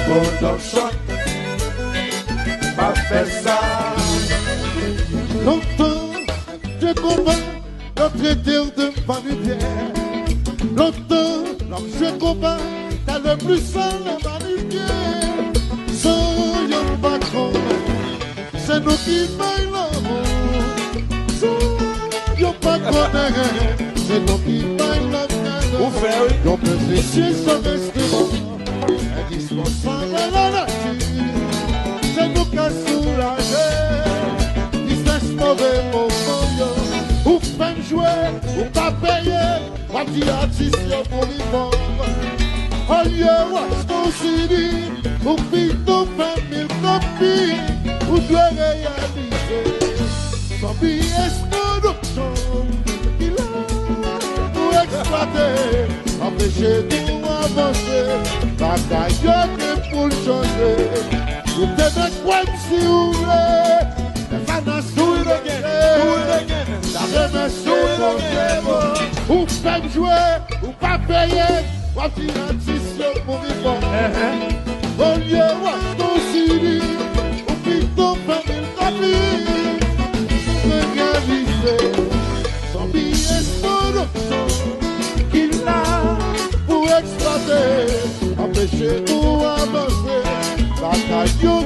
Production, pas fait ça. Longtemps, je combat notre terre de vanité. Longtemps, je combat dans le plus sale vanité. Sans yon patron, c'est nous qui baillons l'amour. Sans yon patron, c'est nous qui baillons l'amour. Vous faites, Yon précieux son instrument, indispensable à la nature. C'est nous qui soulager. Mauvais moment, ou faites jouer, ou pas payer, ou dit artiste pour vivre. Oh yeah, what's no city, ou plutôt 20 000 copies, ou doit réaliser. Sans billet, production, il a pour exploiter, empêcher tout avancer, bataille pour le changer. Vous devez quoi si vous voulez. Do it again. La remercier ou faites jouer, ou pas payer, ou dire artiste pour vivre. Au lieu de ton city, ou plutôt 20 000 copies, réaliser son billet production qu'il a pour exploiter, empêcher ou avancer, bataille.